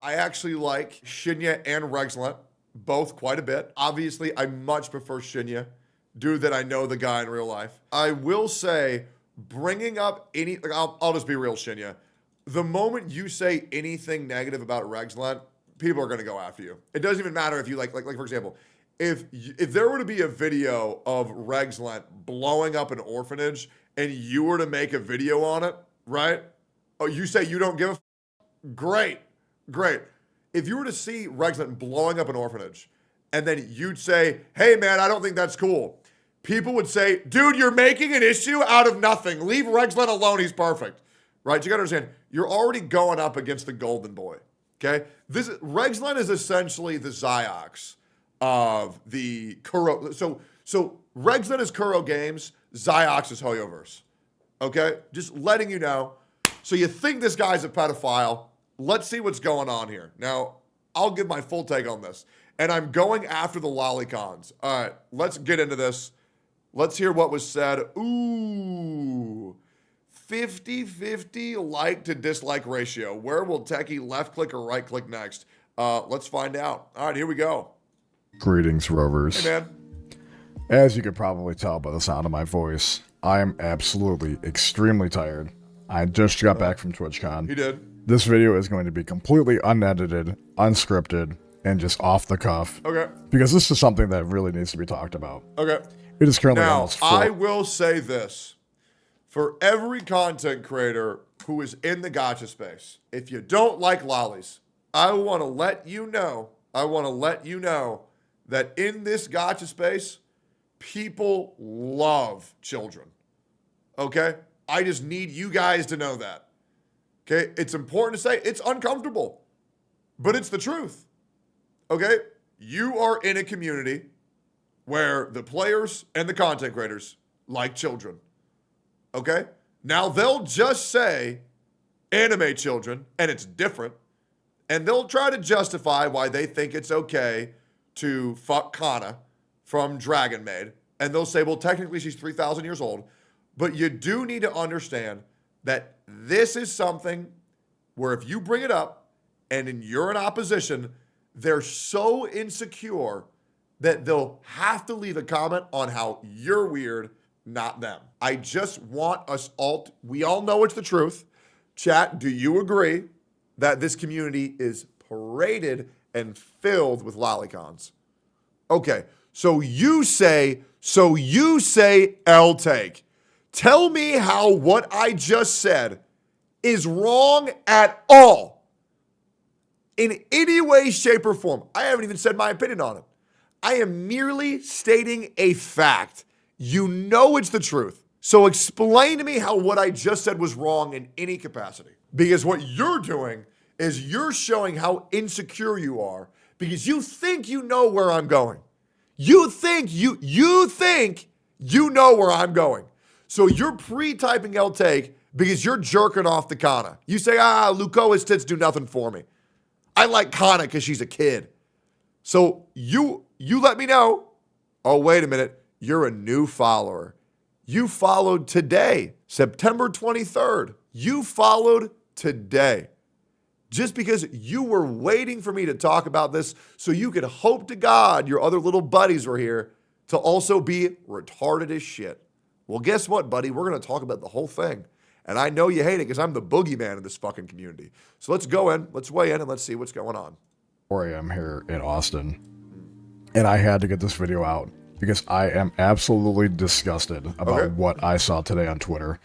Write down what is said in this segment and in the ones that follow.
I actually like Shinya and Rexlent both quite a bit. Obviously, I much prefer Shinya, dude that I know the guy in real life. I will say, bringing up any, like, I'll just be real, Shinya. The moment you say anything negative about Rexlent, people are going to go after you. It doesn't even matter if you like for example, if there were to be a video of Rexlent blowing up an orphanage and you were to make a video on it, right? Oh, you say you don't give a great. If you were to see Rexlent blowing up an orphanage and then you'd say, hey man, I don't think that's cool. People would say, dude, you're making an issue out of nothing. Leave Rexlent alone, he's perfect. Right? You gotta understand, you're already going up against the golden boy. Okay? Rexlent is essentially the Ziox of the Kuro. So Rexlent is Kuro Games, Ziox is Hoyoverse. Okay? Just letting you know. So you think this guy's a pedophile. Let's see what's going on here. Now, I'll give my full take on this. And I'm going after the lolicons. All right, let's get into this. Let's hear what was said. Ooh, 50-50 like to dislike ratio. Where will Techie left click or right click next? Let's find out. All right, here we go. Greetings, Rovers. Hey, man. As you could probably tell by the sound of my voice, I am absolutely extremely tired. I just got back from TwitchCon. He did. This video is going to be completely unedited, unscripted, and just off the cuff. Okay. Because this is something that really needs to be talked about. Okay. It is currently Now, almost full. I will say this. For every content creator who is in the gacha space, if you don't like lollies, I want to let you know that in this gacha space, people love children. Okay? I just need you guys to know that. Okay? It's important to say it's uncomfortable, but it's the truth. Okay? You are in a community where the players and the content creators like children. Okay? Now they'll just say anime children, and it's different, and they'll try to justify why they think it's okay to fuck Kana from Dragon Maid, and they'll say, well, technically she's 3,000 years old, but you do need to understand that this is something where if you bring it up and you're in opposition, they're so insecure that they'll have to leave a comment on how you're weird, not them. I just want us all, we all know it's the truth. Chat, do you agree that this community is paraded and filled with lolicons? Okay, so you say L-Take. Tell me how what I just said is wrong at all. In any way, shape, or form. I haven't even said my opinion on it. I am merely stating a fact. You know it's the truth. So explain to me how what I just said was wrong in any capacity. Because what you're doing is you're showing how insecure you are because you think you know where I'm going. You think you know where I'm going. So you're pre-typing L-Take because you're jerking off the Kana. You say, Lukoa's tits do nothing for me. I like Kana because she's a kid. So you let me know. Oh, wait a minute. You're a new follower. You followed today, September 23rd. You followed today. Just because you were waiting for me to talk about this so you could hope to God your other little buddies were here to also be retarded as shit. Well, guess what, buddy? We're going to talk about the whole thing. And I know you hate it because I'm the boogeyman of this fucking community. So let's go in, let's weigh in, and let's see what's going on. 4 a.m. here in Austin. And I had to get this video out because I am absolutely disgusted about what I saw today on Twitter.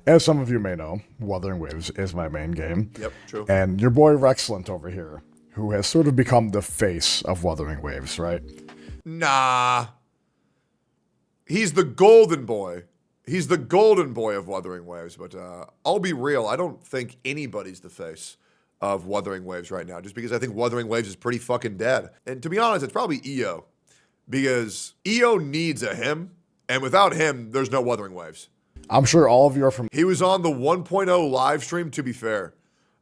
As some of you may know, Wuthering Waves is my main game. Yep, true. And your boy Rexlent over here, who has sort of become the face of Wuthering Waves, right? Nah. He's the golden boy. He's the golden boy of Wuthering Waves, but I'll be real. I don't think anybody's the face of Wuthering Waves right now, just because I think Wuthering Waves is pretty fucking dead. And to be honest, it's probably EO, because EO needs a him, and without him, there's no Wuthering Waves. I'm sure all of you are familiar He was on the 1.0 live stream, to be fair.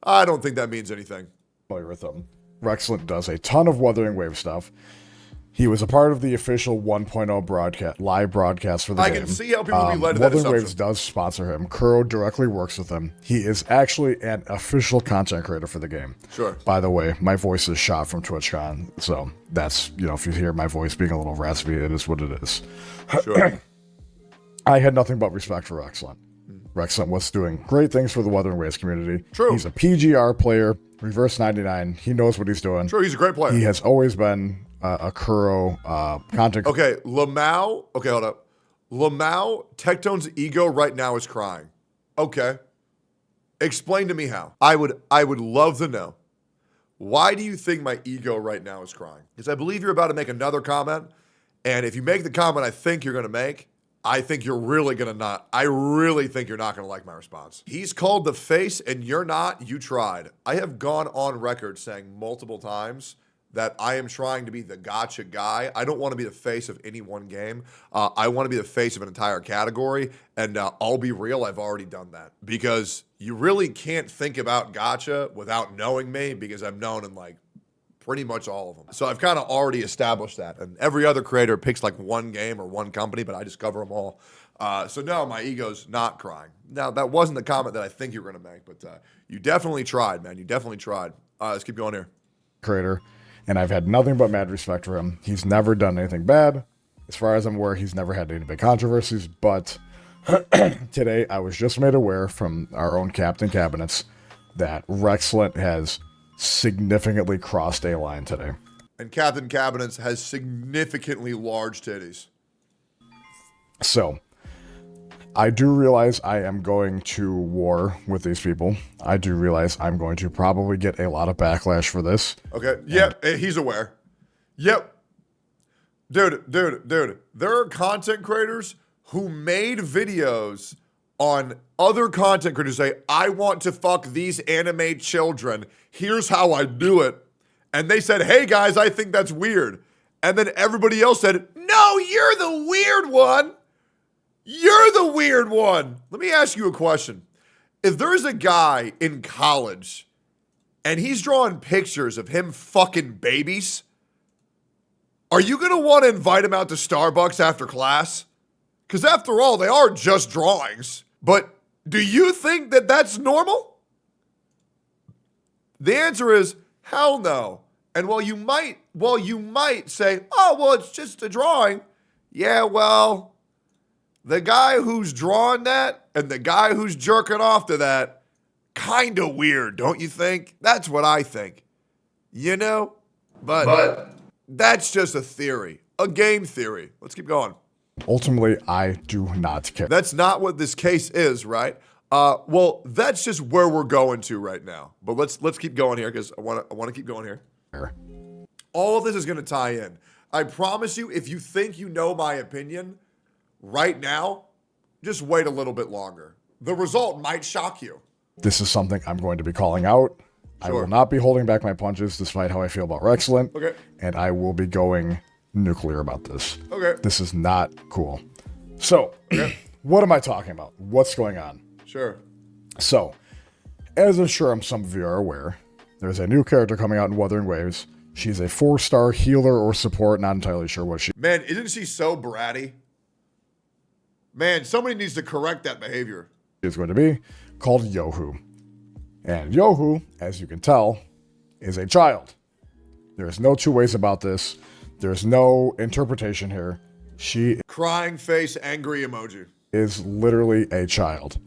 I don't think that means anything. with him. Rexlent does a ton of Wuthering Wave stuff. He was a part of the official 1.0 broadcast, live broadcast for the game. I can see how people would be led to that Wuthering assumption. Waves does sponsor him. Kuro directly works with him. He is actually an official content creator for the game. Sure. By the way, my voice is shot from TwitchCon, so that's, if you hear my voice being a little raspy, it is what it is. Sure. I had nothing but respect for Rexlent. Rexlent was doing great things for the Wuthering Waves community. True. He's a PGR player, reverse 99. He knows what he's doing. Sure, he's a great player. He has always been a Kuro content. Okay, Lamau. Okay, hold up. Lamau, Tectone's ego right now is crying. Okay. Explain to me how. I would love to know. Why do you think my ego right now is crying? Because I believe you're about to make another comment. And if you make the comment I think you're going to make, I think you're really going to not. I really think you're not going to like my response. He's called the face and you're not. You tried. I have gone on record saying multiple times that I am trying to be the gotcha guy. I don't want to be the face of any one game. I want to be the face of an entire category. And I'll be real, I've already done that. Because you really can't think about gotcha without knowing me, because I'm known in like pretty much all of them. So I've kind of already established that. And every other creator picks like one game or one company, but I just cover them all. So no, my ego's not crying. Now, that wasn't the comment that I think you were going to make, but you definitely tried, man. You definitely tried. Let's keep going here. Creator. And I've had nothing but mad respect for him. He's never done anything bad. As far as I'm aware, he's never had any big controversies. But today, I was just made aware from our own Captain Cabinets that Rexlent has significantly crossed a line today. And Captain Cabinets has significantly large titties. So, I do realize I am going to war with these people. I do realize I'm going to probably get a lot of backlash for this. Okay. Yep. He's aware. Yep. Dude. There are content creators who made videos on other content creators say, I want to fuck these anime children. Here's how I do it. And they said, hey guys, I think that's weird. And then everybody else said, no, you're the weird one. You're the weird one. Let me ask you a question. If there's a guy in college and he's drawing pictures of him fucking babies, are you going to want to invite him out to Starbucks after class? Because after all, they are just drawings. But do you think that that's normal? The answer is hell no. And while you might say, oh, well, it's just a drawing. Yeah, well, the guy who's drawing that and the guy who's jerking off to that, kind of weird, don't you think? That's what I think. You know? But that's just a theory, a game theory. Let's keep going. Ultimately, I do not care. That's not what this case is, right? Well, that's just where we're going to right now. But let's keep going here because I want to keep going here. All of this is going to tie in. I promise you, if you think you know my opinion right now, just wait a little bit longer. The result might shock you. This is something I'm going to be calling out. Sure. I will not be holding back my punches despite how I feel about Rexlent. Okay. And I will be going nuclear about this. Okay. This is not cool. So, what am I talking about? What's going on? Sure. So, as I'm sure some of you are aware, there's a new character coming out in Wuthering Waves. She's a 4-star healer or support, not entirely sure what she Man, isn't she so bratty? Man, somebody needs to correct that behavior. is going to be, called Youho. And Youho, as you can tell, is a child. There's no two ways about this. There's no interpretation here. She Crying face, angry emoji. is literally a child.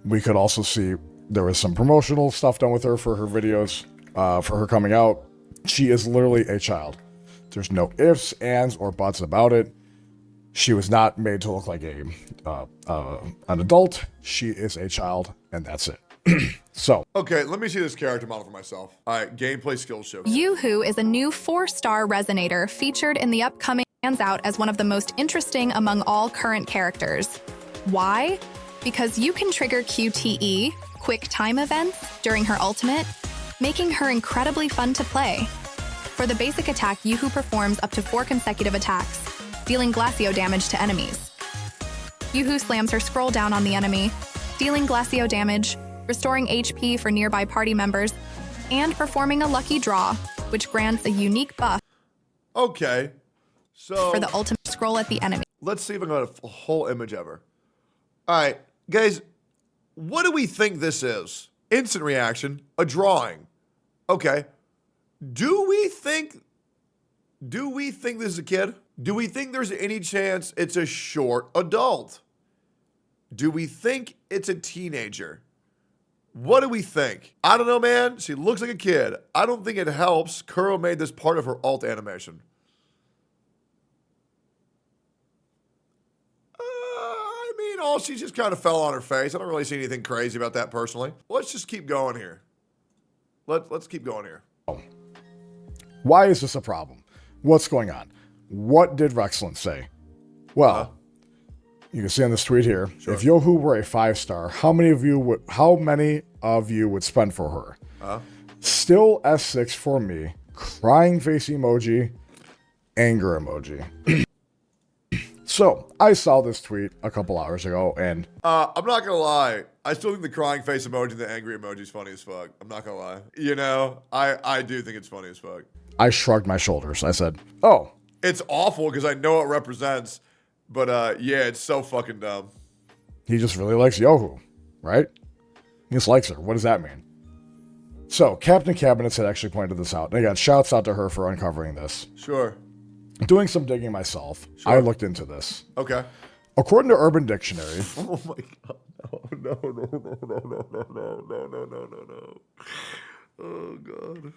We could also see there was some promotional stuff done with her for her videos, for her coming out. She is literally a child. There's no ifs, ands, or buts about it. She was not made to look like an adult. She is a child, and that's it. So. Okay, let me see this character model for myself. All right, gameplay skills show. Youho is a new 4-star resonator featured in the upcoming stands out as one of the most interesting among all current characters. Why? Because you can trigger QTE, quick time events, during her ultimate, making her incredibly fun to play. For the basic attack, Youho performs up to 4 consecutive attacks, dealing glacio damage to enemies. Youho slams her scroll down on the enemy, dealing glacio damage, restoring HP for nearby party members, and performing a lucky draw, which grants a unique buff. Okay, So for the ultimate scroll at the enemy. let's see if I got a whole image ever. All right, guys, what do we think this is? Instant reaction, a drawing. Okay. Do we think this is a kid? Do we think there's any chance it's a short adult? Do we think it's a teenager? What do we think? I don't know, man. She looks like a kid. I don't think it helps Kuro made this part of her alt animation. I mean, she just kind of fell on her face. I don't really see anything crazy about that personally. Let's just keep going here. Let's keep going here. Why is this a problem? What's going on? What did Rexlent say? Well, you can see on this tweet here, Sure. if Youho were a 5-star, how many of you would spend for her? Still S6 for me, crying face emoji, anger emoji. So, I saw this tweet a couple hours ago, and I'm not gonna lie. I still think the crying face emoji and the angry emoji is funny as fuck. I'm not gonna lie. You know, I do think it's funny as fuck. I shrugged my shoulders. I said, oh. It's awful because I know it represents, but yeah, it's so fucking dumb. He just really likes Youho, right? He just likes her. What does that mean? So, Captain Cabinets had actually pointed this out. And again, shouts out to her for uncovering this. Sure. Doing some digging myself, Sure. I looked into this. Okay. According to Urban Dictionary, Oh my god. No. Oh god.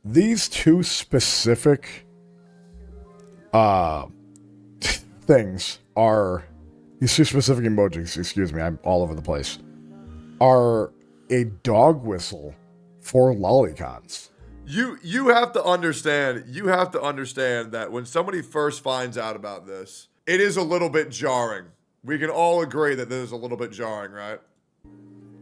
these two specific things are, these two specific emojis, excuse me, I'm all over the place, are a dog whistle for lolicons. You have to understand that when somebody first finds out about this, it is a little bit jarring. We can all agree that this is a little bit jarring, right?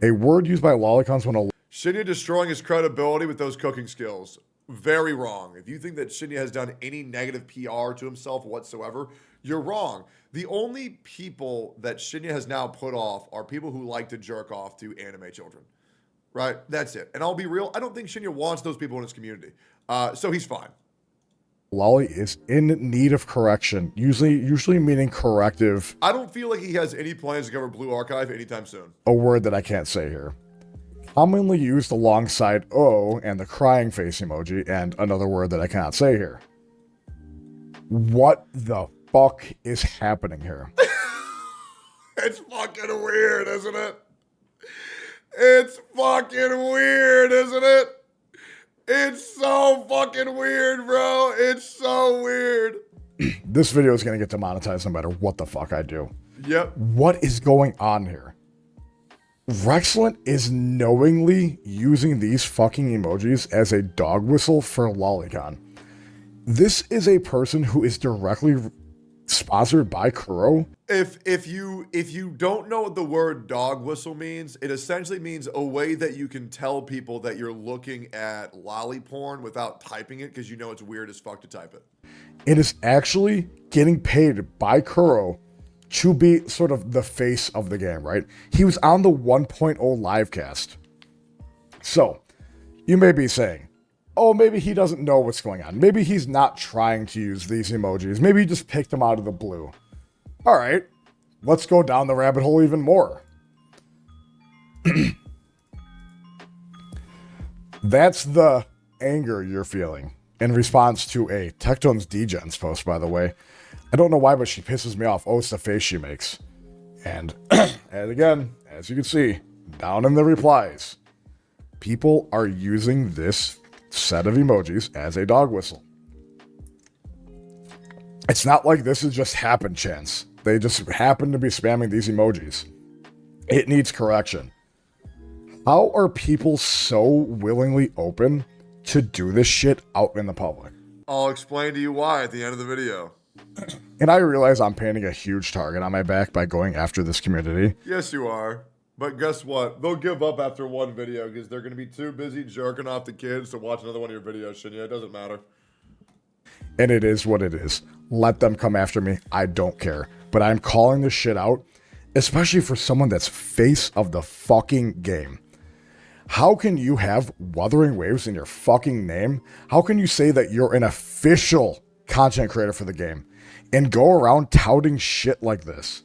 A word used by lolicons when a Shinya destroying his credibility with those cooking skills. Very wrong. If you think that Shinya has done any negative PR to himself whatsoever, you're wrong. The only people that Shinya has now put off are people who like to jerk off to anime children. Right? That's it. And I'll be real, I don't think Shinya wants those people in his community. So he's fine. lolly is in need of correction, usually meaning corrective, I don't feel like he has any plans to cover Blue Archive anytime soon. a word that I can't say here. Commonly used alongside O and the crying face emoji, and another word that I cannot say here. What the fuck is happening here? It's fucking weird, isn't it? It's fucking weird, isn't it? It's so fucking weird, bro. It's so weird. This video is going to get demonetized no matter what the fuck I do. Yep. What is going on here? Rexlent is knowingly using these fucking emojis as a dog whistle for lolicon. This is a person who is directly sponsored by Kuro. If you don't know what the word dog whistle means, it essentially means a way that you can tell people that you're looking at lolly porn without typing it because you know it's weird as fuck to type it. It is actually getting paid by Kuro to be sort of the face of the game, right? He was on the 1.0 livecast. So, you may be saying, oh, maybe he doesn't know what's going on. Maybe he's not trying to use these emojis. Maybe he just picked them out of the blue. All right, let's go down the rabbit hole even more. That's the anger you're feeling in response to a Tectone's Degens post, by the way. I don't know why, but she pisses me off. Oh, it's the face she makes. And, and again, as you can see, down in the replies, people are using this set of emojis as a dog whistle. It's not like this is just happen chance. They just happen to be spamming these emojis. It needs correction. How are people so willingly open to do this shit out in the public? I'll explain to you why at the end of the video. And I realize I'm painting a huge target on my back by going after this community. Yes, you are. But guess what? They'll give up after one video because they're going to be too busy jerking off the kids to watch another one of your videos, Shinya. It doesn't matter. And it is what it is. Let them come after me. I don't care. But I'm calling this shit out, especially for someone that's face of the fucking game. How can you have Wuthering Waves in your fucking name? How can you say that you're an official content creator for the game and go around touting shit like this.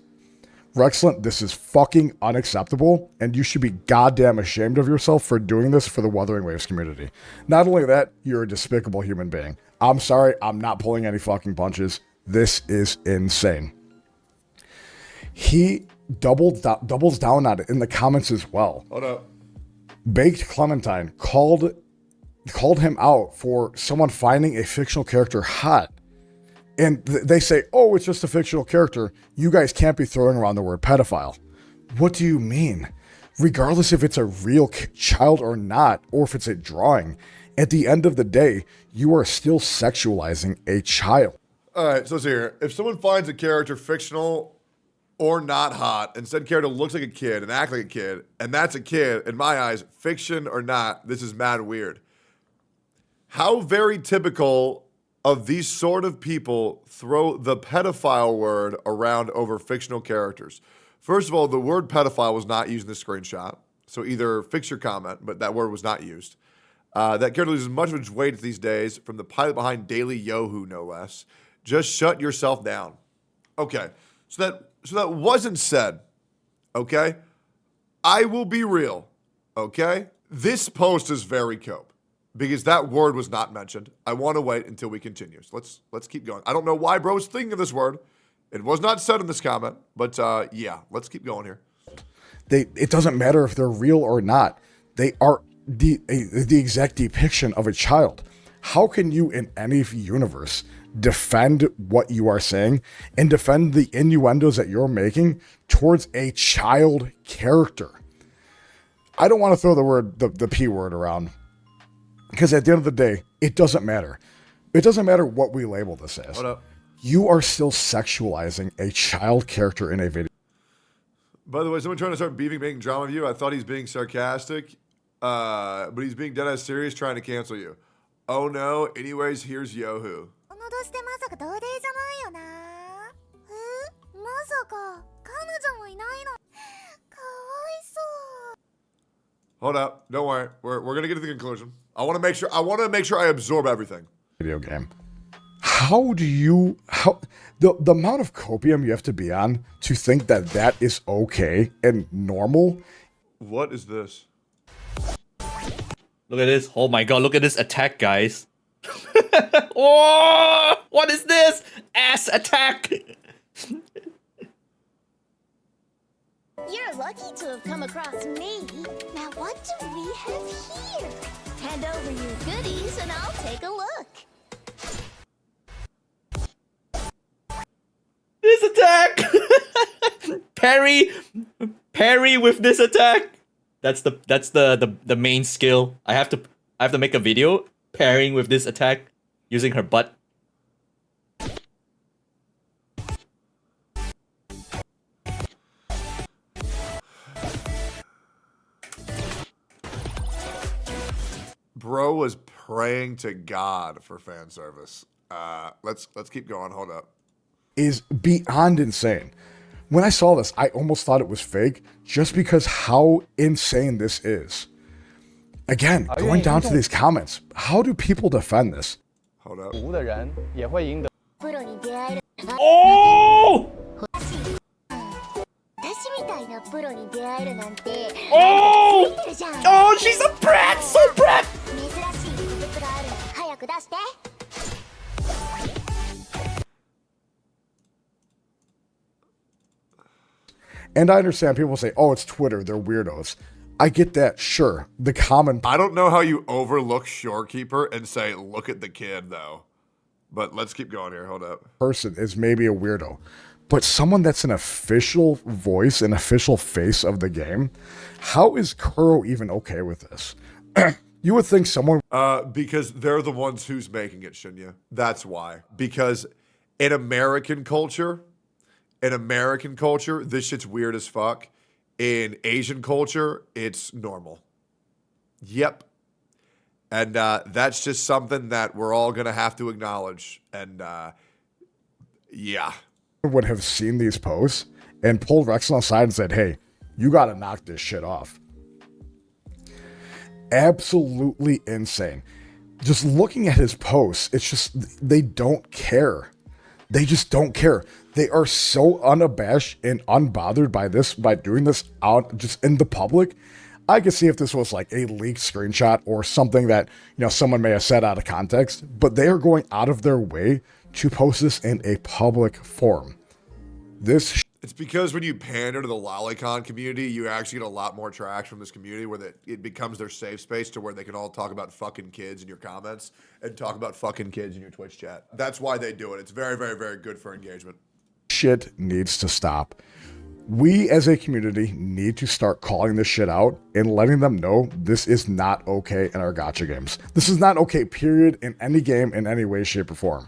Rexlent, this is fucking unacceptable, and you should be goddamn ashamed of yourself for doing this for the Wuthering Waves community. Not only that, you're a despicable human being. I'm sorry, I'm not pulling any fucking punches. This is insane. He doubles down on it in the comments as well. Hold up. Baked Clementine called him out for someone finding a fictional character hot. And they say, oh, it's just a fictional character. You guys can't be throwing around the word pedophile. What do you mean? Regardless if it's a real child or not, or if it's a drawing, at the end of the day, you are still sexualizing a child. All right, so let's see here. If someone finds a character fictional or not hot, and said character looks like a kid and acts like a kid, and that's a kid, in my eyes, fiction or not, this is mad weird. How very typical of these sort of people throw the pedophile word around over fictional characters. First of all, the word pedophile was not used in this screenshot, so either fix your comment, but that word was not used. That character loses much of its weight these days from the pilot behind Daily Youho, no less. Just shut yourself down. Okay, so that wasn't said, okay? I will be real, okay? This post is very cope because that word was not mentioned. I want to wait until we continue. So let's keep going. I don't know why bro was thinking of this word. It was not said in this comment, but yeah, let's keep going here. It doesn't matter if they're real or not. They are the exact depiction of a child. How can you in any universe defend what you are saying and defend the innuendos that you're making towards a child character? I don't want to throw the P word around, because at the end of the day, it doesn't matter. It doesn't matter what we label this as. Hold up. You are still sexualizing a child character in a video. By the way, someone trying to start beefing, making drama of you. I thought he's being sarcastic, but he's being dead ass serious, trying to cancel you. Oh no. Anyways, here's Youho. Hold up. Don't worry. We're gonna get to the conclusion. I want to make sure I absorb everything. Video game. How the amount of copium you have to be on to think that is okay and normal? What is this? Look at this. Oh my god, look at this attack, guys. Oh, what is this? Ass attack. You're lucky to have come across me. Now what do we have here? Hand over your goodies and I'll take a look. This attack. Parry with this attack. That's the main skill. I have to make a video parrying with this attack using her butt. Bro was praying to God for fan service. Let's keep going. Hold up. Is beyond insane. When I saw this, I almost thought it was fake just because how insane this is. Again, going down to these comments, how do people defend this? Hold up. Oh! Oh! Oh, she's a brat! So brat! And I understand people say, oh, it's Twitter, they're weirdos. I get that, sure. The common I don't know how you overlook Shorekeeper and say, look at the kid, though. But let's keep going here. Hold up. person is maybe a weirdo. But someone that's an official voice, an official face of the game, how is Kuro even okay with this? You would think someone... Because they're the ones who's making it, Shinya. That's why. Because in American culture, this shit's weird as fuck. In Asian culture, it's normal. Yep. And that's just something that we're all going to have to acknowledge. And yeah. would have seen these posts and pulled Rexlent aside and said, hey, you got to knock this shit off. Absolutely insane. just looking at his posts, it's just, they don't care. They just don't care. They are so unabashed and unbothered by this, by doing this out just in the public. I could see if this was like a leaked screenshot or something that, you know, someone may have said out of context, but they are going out of their way to post this in a public forum. It's because when you pander to the lolicon community, you actually get a lot more traction from this community where it becomes their safe space to where they can all talk about fucking kids in your comments and talk about fucking kids in your Twitch chat. That's why they do it. It's very, very, very good for engagement. Shit needs to stop. We as a community need to start calling this shit out and letting them know this is not okay in our gacha games. This is not okay, period, in any game, in any way, shape, or form.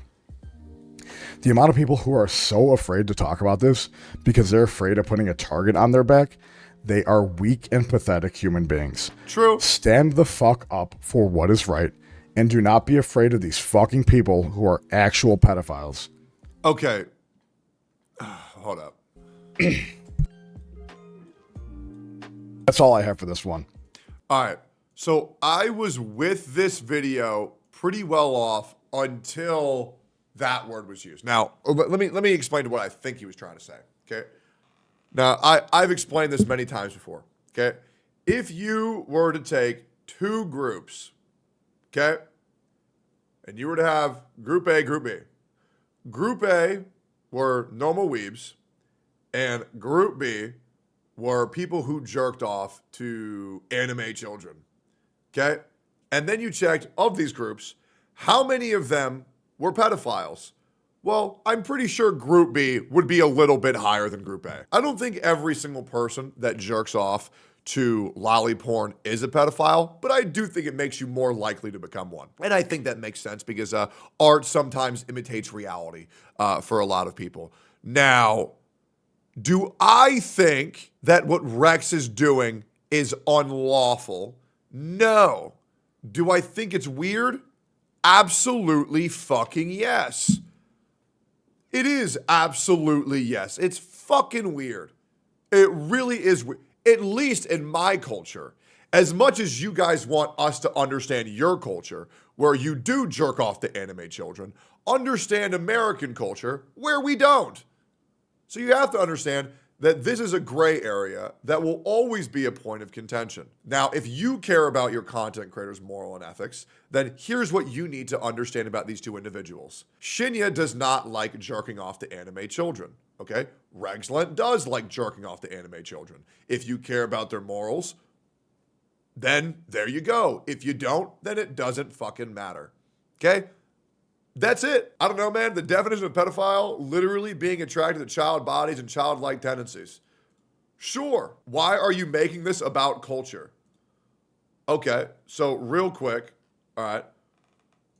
The amount of people who are so afraid to talk about this because they're afraid of putting a target on their back, they are weak and pathetic human beings. True. Stand the fuck up for what is right and do not be afraid of these fucking people who are actual pedophiles. Okay. Hold up. That's all I have for this one. All right. So I was with this video pretty well off until that word was used. Now, let me explain to what I think he was trying to say. Okay. Now, I've explained this many times before. Okay. If you were to take two groups, okay, and you were to have Group A, Group B. Group A were normal weebs, and Group B were people who jerked off to anime children. Okay? And then you checked, of these groups, how many of them were pedophiles? Well, I'm pretty sure Group B would be a little bit higher than Group A. I don't think every single person that jerks off to lolly porn is a pedophile, but I do think it makes you more likely to become one. And I think that makes sense because art sometimes imitates reality for a lot of people. Now, do I think that what Rex is doing is unlawful? No. Do I think it's weird? Absolutely fucking yes. It is absolutely yes. It's fucking weird. It really is weird. At least in my culture. As much as you guys want us to understand your culture, where you do jerk off to anime children, understand American culture, where we don't. So you have to understand that this is a gray area that will always be a point of contention. Now, if you care about your content creators' moral and ethics, then here's what you need to understand about these two individuals. Shinya does not like jerking off to anime children, okay? Rexlent does like jerking off to anime children. If you care about their morals, then there you go. If you don't, then it doesn't fucking matter, okay? That's it. I don't know, man. The definition of pedophile, literally being attracted to child bodies and childlike tendencies. Sure. Why are you making this about culture? Okay, so real quick. All right.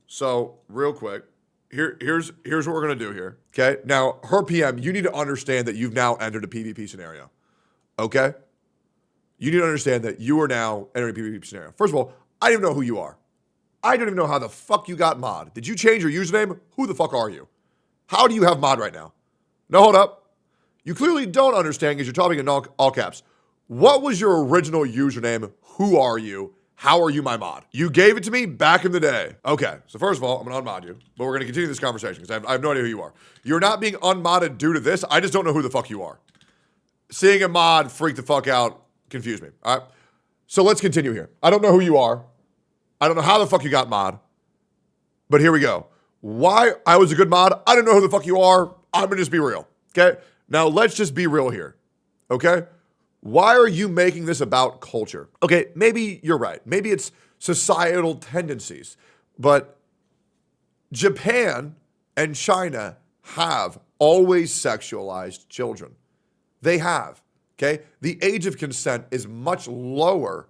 So real quick. Here's what we're going to do here. Okay. Now, her PM, you need to understand that you've now entered a PvP scenario. Okay? You need to understand that you are now entering a PvP scenario. First of all, I don't even know who you are. I don't even know how the fuck you got mod. Did you change your username? Who the fuck are you? How do you have mod right now? No, hold up. You clearly don't understand because you're talking in all caps. What was your original username? Who are you? How are you my mod? You gave it to me back in the day. Okay, so first of all, I'm gonna unmod you, but we're gonna continue this conversation because I have no idea who you are. You're not being unmodded due to this. I just don't know who the fuck you are. Seeing a mod freak the fuck out, confuse me. All right, so let's continue here. I don't know who you are. I don't know how the fuck you got mod, but here we go. Why I was a good mod, I don't know who the fuck you are. I'm gonna just be real, okay? Now let's just be real here, okay? Why are you making this about culture? Okay, maybe you're right. Maybe it's societal tendencies, but Japan and China have always sexualized children. They have, okay? The age of consent is much lower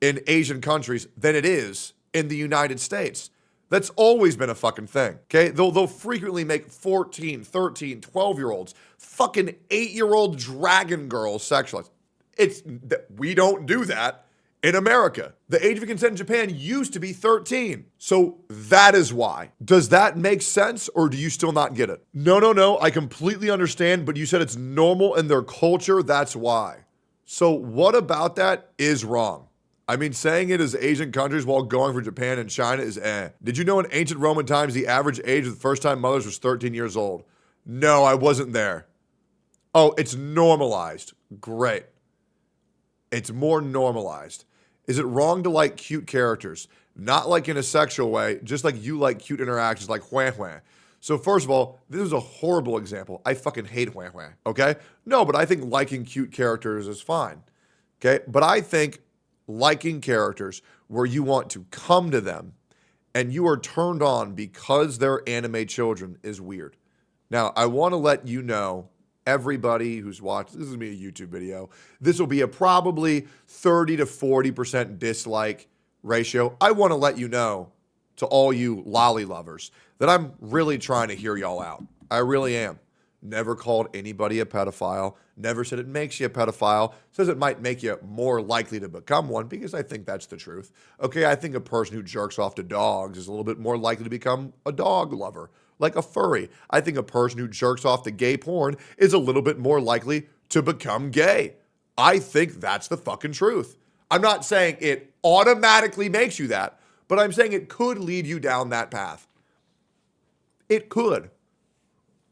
in Asian countries than it is in the United States. That's always been a fucking thing, okay? They'll frequently make 14, 13, 12-year-olds, fucking 8-year-old dragon girls sexualized. We don't do that in America. The age of consent in Japan used to be 13. So that is why. Does that make sense or do you still not get it? No, I completely understand, but you said it's normal in their culture, that's why. So what about that is wrong? I mean, saying it as Asian countries while going for Japan and China is eh. Did you know in ancient Roman times the average age of the first-time mothers was 13 years old? No, I wasn't there. Oh, it's normalized. Great. It's more normalized. Is it wrong to like cute characters? Not like in a sexual way, just like you like cute interactions like Hwah Hwah. So first of all, this is a horrible example. I fucking hate Hwah Hwah, okay? No, but I think liking cute characters is fine, okay? But I think liking characters where you want to come to them and you are turned on because they're anime children is weird. Now, I want to let you know, everybody who's watched, this is me a YouTube video, this will be a probably 30 to 40% dislike ratio. I want to let you know, to all you lolly lovers, that I'm really trying to hear y'all out. I really am. Never called anybody a pedophile. Never said it makes you a pedophile. Says it might make you more likely to become one, because I think that's the truth. Okay, I think a person who jerks off to dogs is a little bit more likely to become a dog lover, like a furry. I think a person who jerks off to gay porn is a little bit more likely to become gay. I think that's the fucking truth. I'm not saying it automatically makes you that, but I'm saying it could lead you down that path. It could.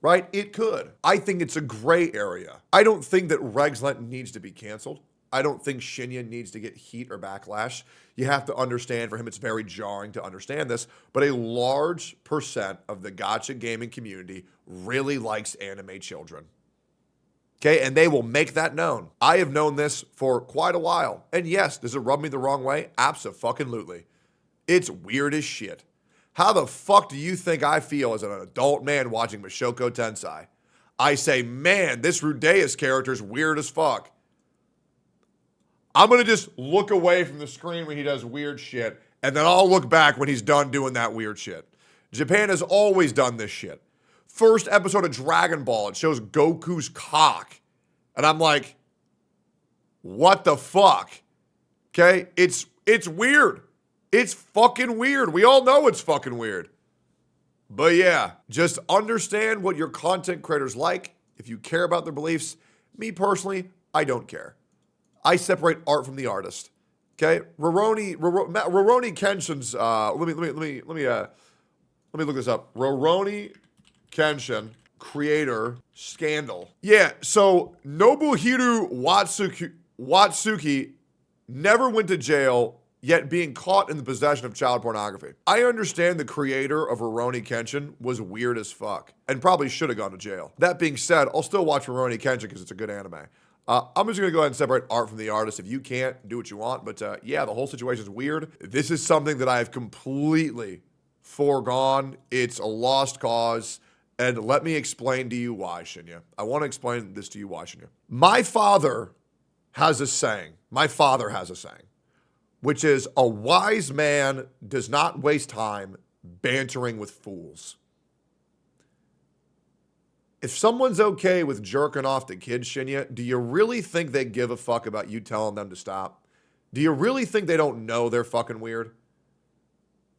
Right? It could. I think it's a gray area. I don't think that Rexlent needs to be canceled. I don't think Shinya needs to get heat or backlash. You have to understand, for him, it's very jarring to understand this, but a large percent of the gacha gaming community really likes anime children. Okay, and they will make that known. I have known this for quite a while. And yes, does it rub me the wrong way? Abso-fucking-lutely. It's weird as shit. How the fuck do you think I feel as an adult man watching Mushoku Tensei? I say, man, this Rudeus character is weird as fuck. I'm going to just look away from the screen when he does weird shit, and then I'll look back when he's done doing that weird shit. Japan has always done this shit. First episode of Dragon Ball, it shows Goku's cock. And I'm like, what the fuck? Okay? It's weird. It's fucking weird. We all know it's fucking weird. But yeah, just understand what your content creators like. If you care about their beliefs, me personally, I don't care. I separate art from the artist. Okay? Rurouni Kenshin's let me look this up. Rurouni Kenshin, creator, scandal. Yeah, so Nobuhiro Watsuki never went to jail, yet being caught in the possession of child pornography. I understand the creator of Rurouni Kenshin was weird as fuck and probably should have gone to jail. That being said, I'll still watch Rurouni Kenshin because it's a good anime. I'm just going to go ahead and separate art from the artist. If you can't, do what you want. But yeah, the whole situation is weird. This is something that I have completely foregone. It's a lost cause. And let me explain to you why, Shinya. I want to explain this to you why, Shinya. My father has a saying. Which is, a wise man does not waste time bantering with fools. If someone's okay with jerking off to kids, Shinya, do you really think they give a fuck about you telling them to stop? Do you really think they don't know they're fucking weird?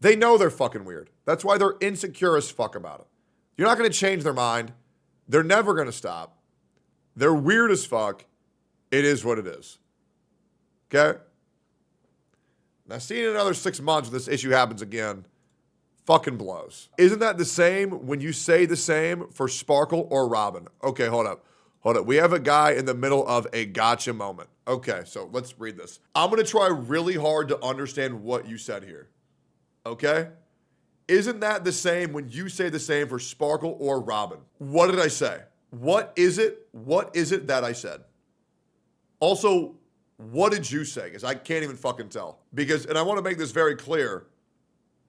They know they're fucking weird. That's why they're insecure as fuck about it. You're not going to change their mind. They're never going to stop. They're weird as fuck. It is what it is. Okay? Now, seeing another 6 months when this issue happens again fucking blows. Isn't that the same when you say the same for Sparkle or Robin? Okay, hold up. We have a guy in the middle of a gotcha moment. Okay, so let's read this. I'm going to try really hard to understand what you said here. Okay? Isn't that the same when you say the same for Sparkle or Robin? What did I say? What is it? What is it that I said? Also, what did you say? Because I can't even fucking tell. Because, and I want to make this very clear,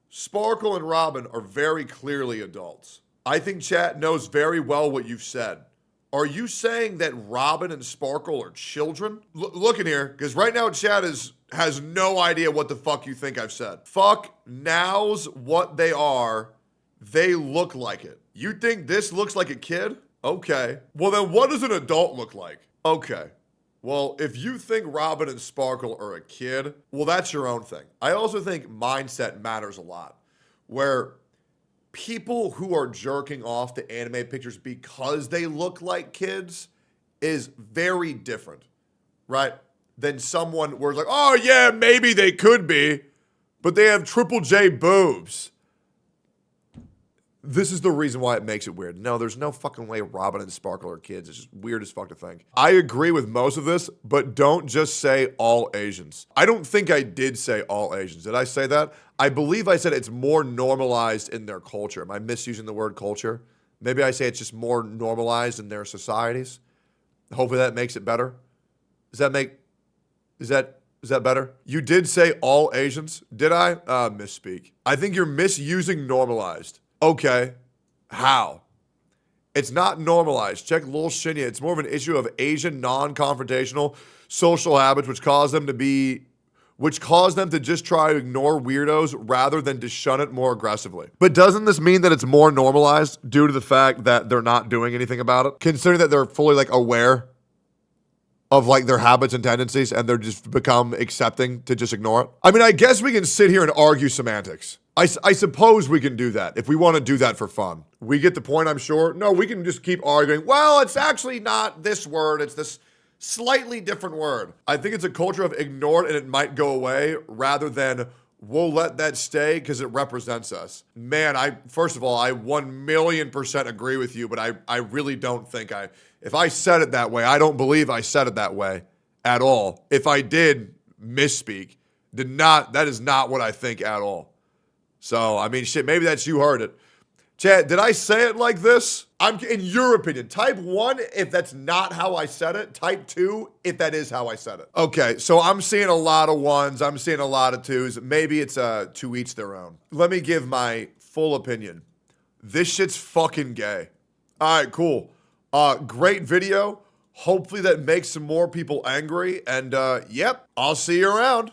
Sparkle and Robin are very clearly adults. I think chat knows very well what you've said. Are you saying that Robin and Sparkle are children? Look in here, because right now chat has no idea what the fuck you think I've said. Fuck now's what they are. They look like it. You think this looks like a kid? Okay. Well, then what does an adult look like? Okay. Well, if you think Robin and Sparkle are a kid, well, that's your own thing. I also think mindset matters a lot. Where people who are jerking off to anime pictures because they look like kids is very different, right? than someone where it's like, oh yeah, maybe they could be, but they have triple J boobs. This is the reason why it makes it weird. No, there's no fucking way Robin and Sparkle are kids. It's just weird as fuck to think. I agree with most of this, but don't just say all Asians. I don't think I did say all Asians. Did I say that? I believe I said it's more normalized in their culture. Am I misusing the word culture? Maybe I say it's just more normalized in their societies. Hopefully that makes it better. Is that better? You did say all Asians. Did I? Misspeak. I think you're misusing normalized. Okay, how? It's not normalized. Check Lil Shinya. It's more of an issue of Asian non-confrontational social habits which cause them to just try to ignore weirdos rather than to shun it more aggressively. But doesn't this mean that it's more normalized due to the fact that they're not doing anything about it? Considering that they're fully like aware of like their habits and tendencies and they're just become accepting to just ignore it? I mean, I guess we can sit here and argue semantics. I suppose we can do that if we want to do that for fun. We get the point, I'm sure. No, we can just keep arguing. Well, it's actually not this word. It's this slightly different word. I think it's a culture of ignore it and it might go away rather than we'll let that stay because it represents us. Man, first of all, I 1,000,000% agree with you, but I really don't think if I said it that way, I don't believe I said it that way at all. If I did misspeak, that is not what I think at all. So, I mean, shit, maybe that's you heard it. Chad, did I say it like this? In your opinion, type 1 if that's not how I said it. Type 2 if that is how I said it. Okay, so I'm seeing a lot of 1s. I'm seeing a lot of 2s. Maybe it's to each their own. Let me give my full opinion. This shit's fucking gay. All right, cool. Great video. Hopefully that makes some more people angry. And, yep, I'll see you around.